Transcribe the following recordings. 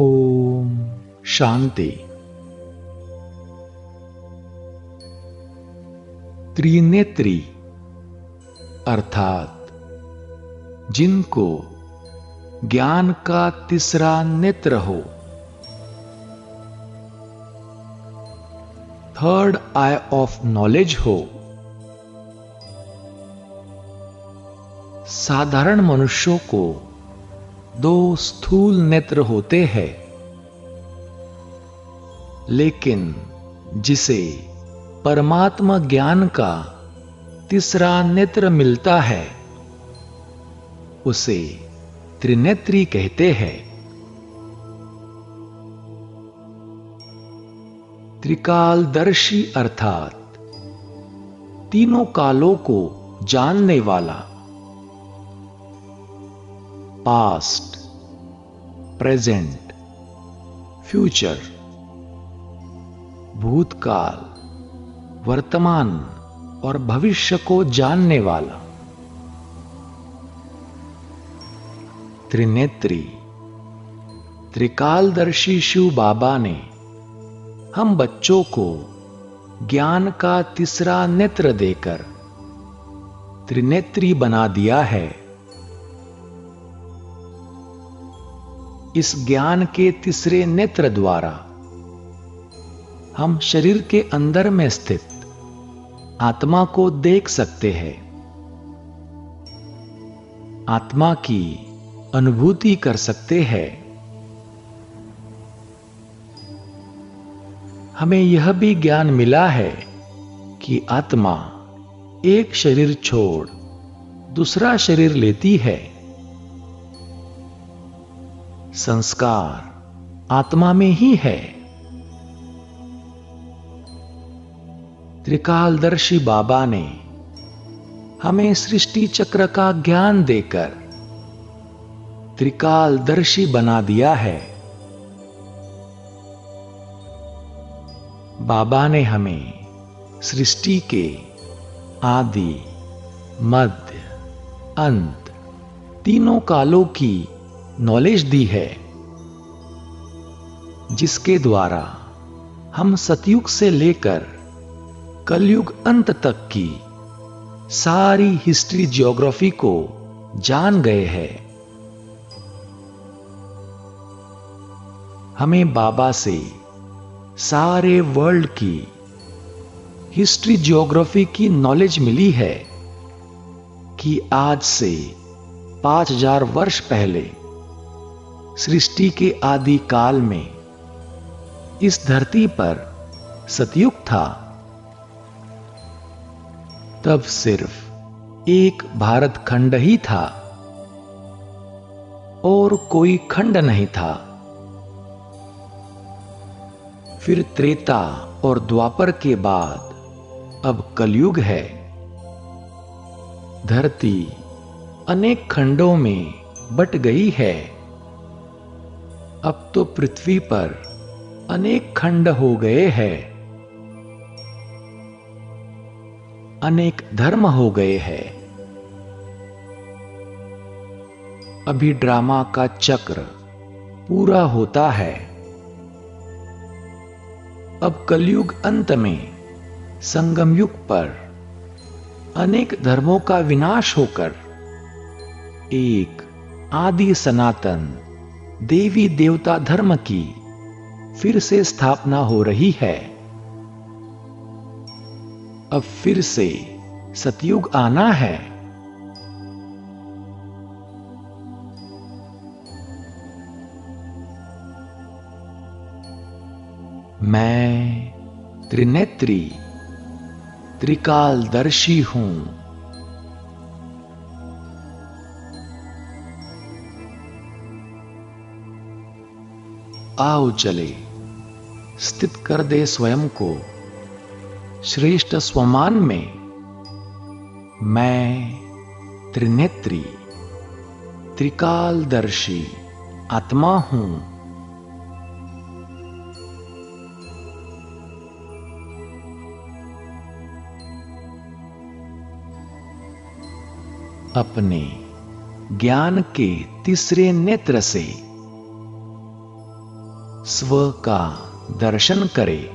ओम शांति। त्रिनेत्री अर्थात जिनको ज्ञान का तीसरा नेत्र हो, थर्ड आई ऑफ नॉलेज हो। साधारण मनुष्यों को दो स्थूल नेत्र होते हैं, लेकिन जिसे परमात्मा ज्ञान का तीसरा नेत्र मिलता है उसे त्रिनेत्री कहते हैं। त्रिकालदर्शी अर्थात तीनों कालों को जानने वाला, पास्ट, प्रेजेंट, फ्यूचर, भूतकाल, वर्तमान और भविष्य को जानने वाला। त्रिनेत्री त्रिकालदर्शी शिव बाबा ने हम बच्चों को ज्ञान का तीसरा नेत्र देकर त्रिनेत्री बना दिया है। इस ज्ञान के तीसरे नेत्र द्वारा हम शरीर के अंदर में स्थित आत्मा को देख सकते हैं, आत्मा की अनुभूति कर सकते हैं। हमें यह भी ज्ञान मिला है कि आत्मा एक शरीर छोड़ दूसरा शरीर लेती है। संस्कार आत्मा में ही है। त्रिकालदर्शी बाबा ने हमें सृष्टि चक्र का ज्ञान देकर त्रिकालदर्शी बना दिया है। बाबा ने हमें सृष्टि के आदि, मध्य, अंत तीनों कालों की नॉलेज दी है, जिसके द्वारा हम सतयुग से लेकर कलयुग अंत तक की सारी हिस्ट्री ज्योग्राफी को जान गए हैं। हमें बाबा से सारे वर्ल्ड की हिस्ट्री ज्योग्राफी की नॉलेज मिली है कि आज से 5000 वर्ष पहले सृष्टि के आदि काल में इस धरती पर सतयुग था। तब सिर्फ एक भारत खंड ही था और कोई खंड नहीं था। फिर त्रेता और द्वापर के बाद अब कलयुग है। धरती अनेक खंडों में बट गई है। अब तो पृथ्वी पर अनेक खंड हो गए हैं, अनेक धर्म हो गए हैं। अभी ड्रामा का चक्र पूरा होता है। अब कलयुग अंत में संगम युग पर अनेक धर्मों का विनाश होकर एक आदि सनातन देवी देवता धर्म की फिर से स्थापना हो रही है। अब फिर से सतयुग आना है। मैं त्रिनेत्री त्रिकालदर्शी हूं। आओ चले स्थित कर दे स्वयं को श्रेष्ठ स्वमान में। मैं त्रिनेत्री त्रिकालदर्शी आत्मा हूं। अपने ज्ञान के तीसरे नेत्र से स्व का दर्शन करे।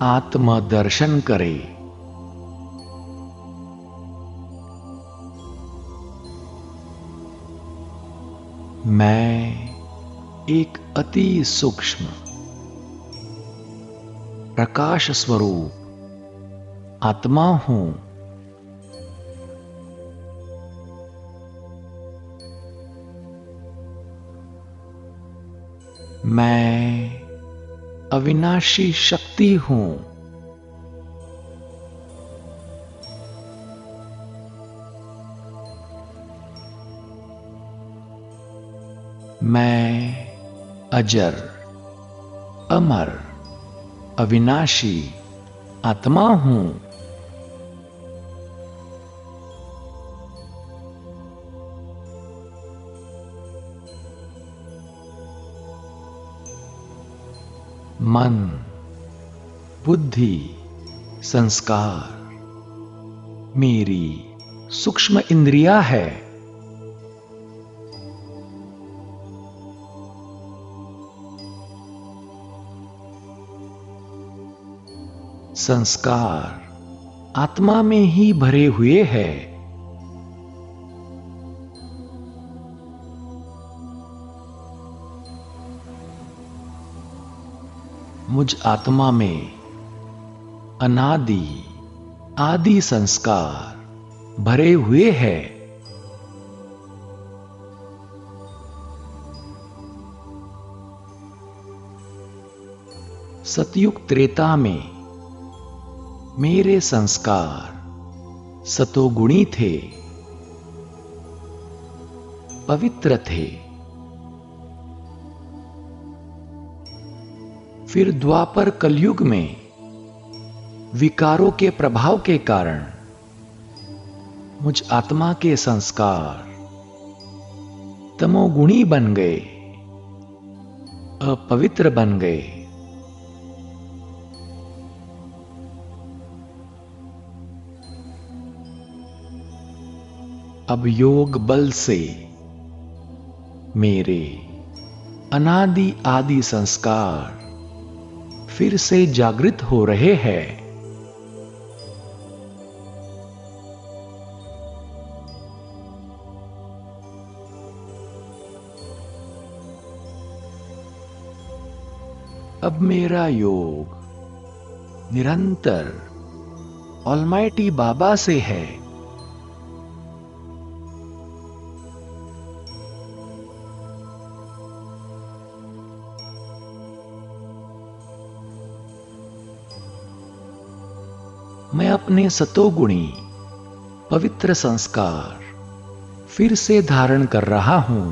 आत्मदर्शन करे। मैं एक अति सूक्ष्म प्रकाश स्वरूप आत्मा हूं। मैं अविनाशी शक्ति हूं। मैं अजर, अमर, अविनाशी आत्मा हूं। मन, बुद्धि, संस्कार मेरी सूक्ष्म इंद्रियां है। संस्कार आत्मा में ही भरे हुए हैं। मुझ आत्मा में अनादि आदि संस्कार भरे हुए हैं। सतयुग त्रेता में मेरे संस्कार सतोगुणी थे, पवित्र थे। फिर द्वापर कलयुग में विकारों के प्रभाव के कारण मुझ आत्मा के संस्कार तमोगुणी बन गए, अपवित्र बन गए। अब योग बल से मेरे अनादि आदि संस्कार फिर से जागृत हो रहे हैं। अब मेरा योग निरंतर ऑलमाइटी बाबा से है। मैं अपने सतोगुणी पवित्र संस्कार फिर से धारण कर रहा हूं।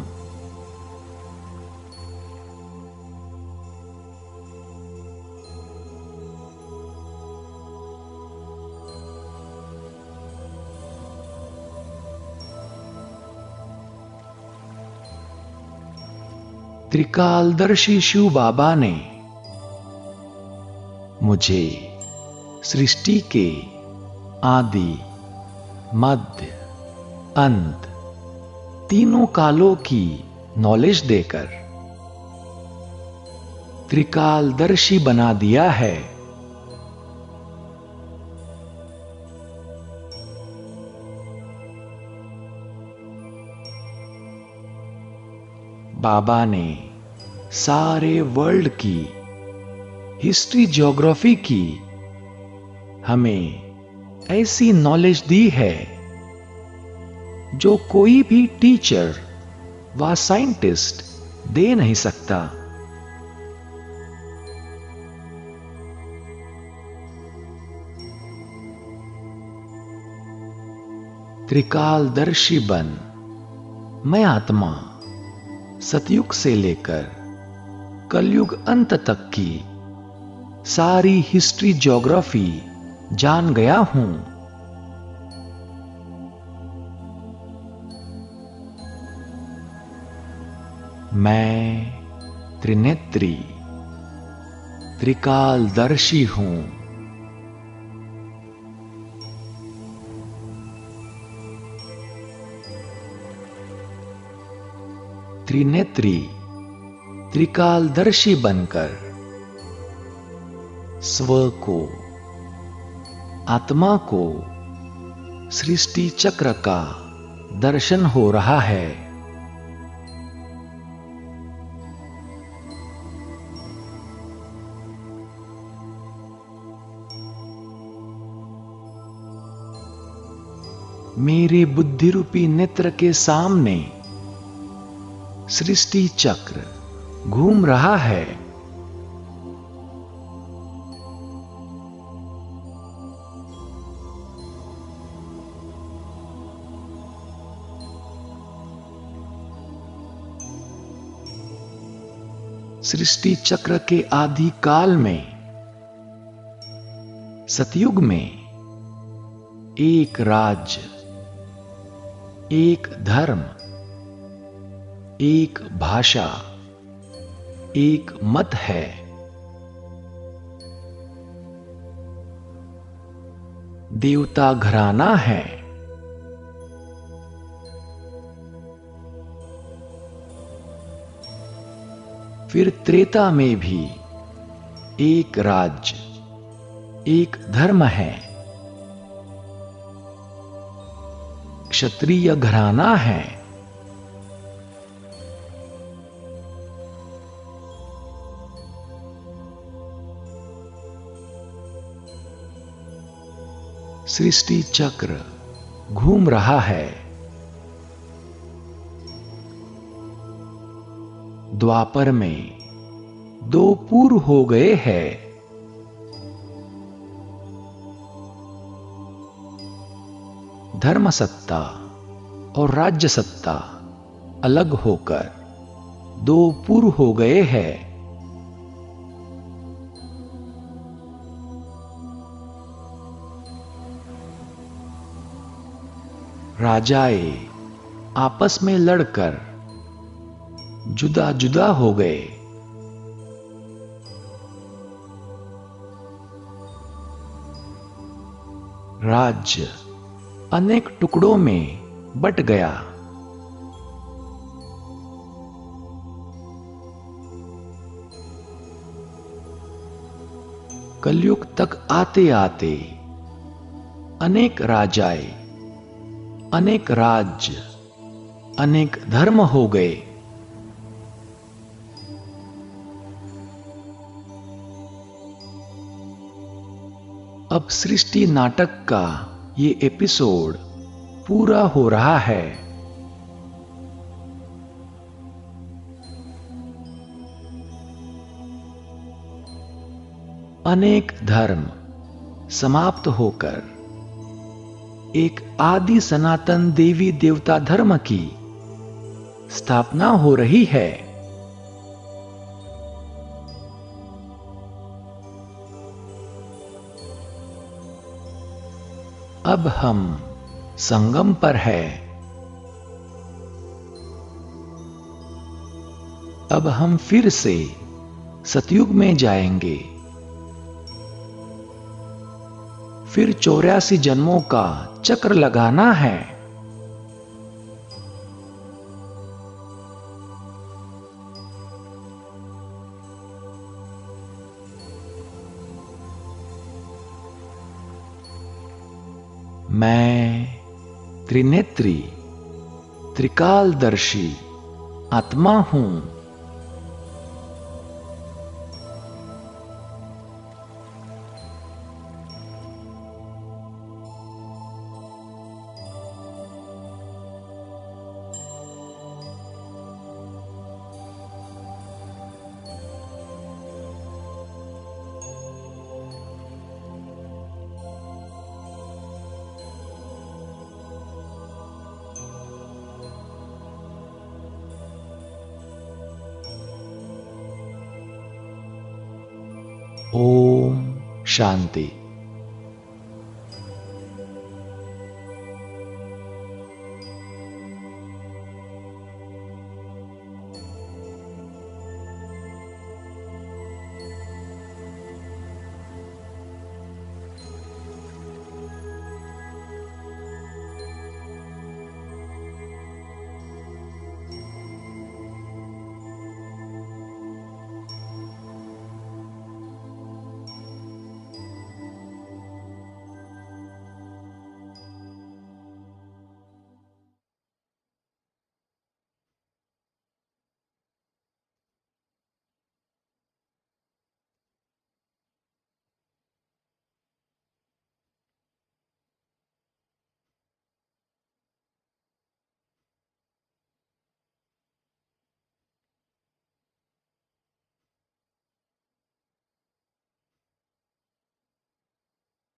त्रिकालदर्शी शिव बाबा ने मुझे सृष्टि के आदि, मध्य, अंत तीनों कालों की नॉलेज देकर त्रिकालदर्शी बना दिया है। बाबा ने सारे वर्ल्ड की हिस्ट्री, ज्योग्राफी की हमें ऐसी नॉलेज दी है जो कोई भी टीचर व साइंटिस्ट दे नहीं सकता। त्रिकालदर्शी बन मैं आत्मा सतयुग से लेकर कलयुग अंत तक की सारी हिस्ट्री, ज्योग्राफी जान गया हूं। मैं त्रिनेत्री त्रिकालदर्शी हूं। त्रिनेत्री त्रिकालदर्शी बनकर स्व को, आत्मा को सृष्टि चक्र का दर्शन हो रहा है। मेरे बुद्धि रूपी नेत्र के सामने सृष्टि चक्र घूम रहा है। सृष्टि चक्र के आदि काल में, सतयुग में, एक राज्य, एक धर्म, एक भाषा, एक मत है। देवता घराना है। फिर त्रेता में भी एक राज्य, एक धर्म है। क्षत्रिय घराना है। सृष्टि चक्र घूम रहा है। द्वापर में 2 पूर्व हो गए हैं। धर्म सत्ता और राज्य सत्ता अलग होकर 2 पूर्व हो गए हैं। राजाए आपस में लड़कर जुदा जुदा हो गए। राज्य अनेक टुकड़ों में बट गया। कलयुग तक आते आते अनेक राजाए, अनेक राज्य, अनेक धर्म हो गए। अब सृष्टि नाटक का ये एपिसोड पूरा हो रहा है। अनेक धर्म समाप्त होकर एक आदि सनातन देवी देवता धर्म की स्थापना हो रही है। अब हम संगम पर है। अब हम फिर से सतयुग में जाएंगे। फिर 84 जन्मों का चक्र लगाना है। मैं त्रिनेत्री त्रिकालदर्शी आत्मा हूं। ओम शांति।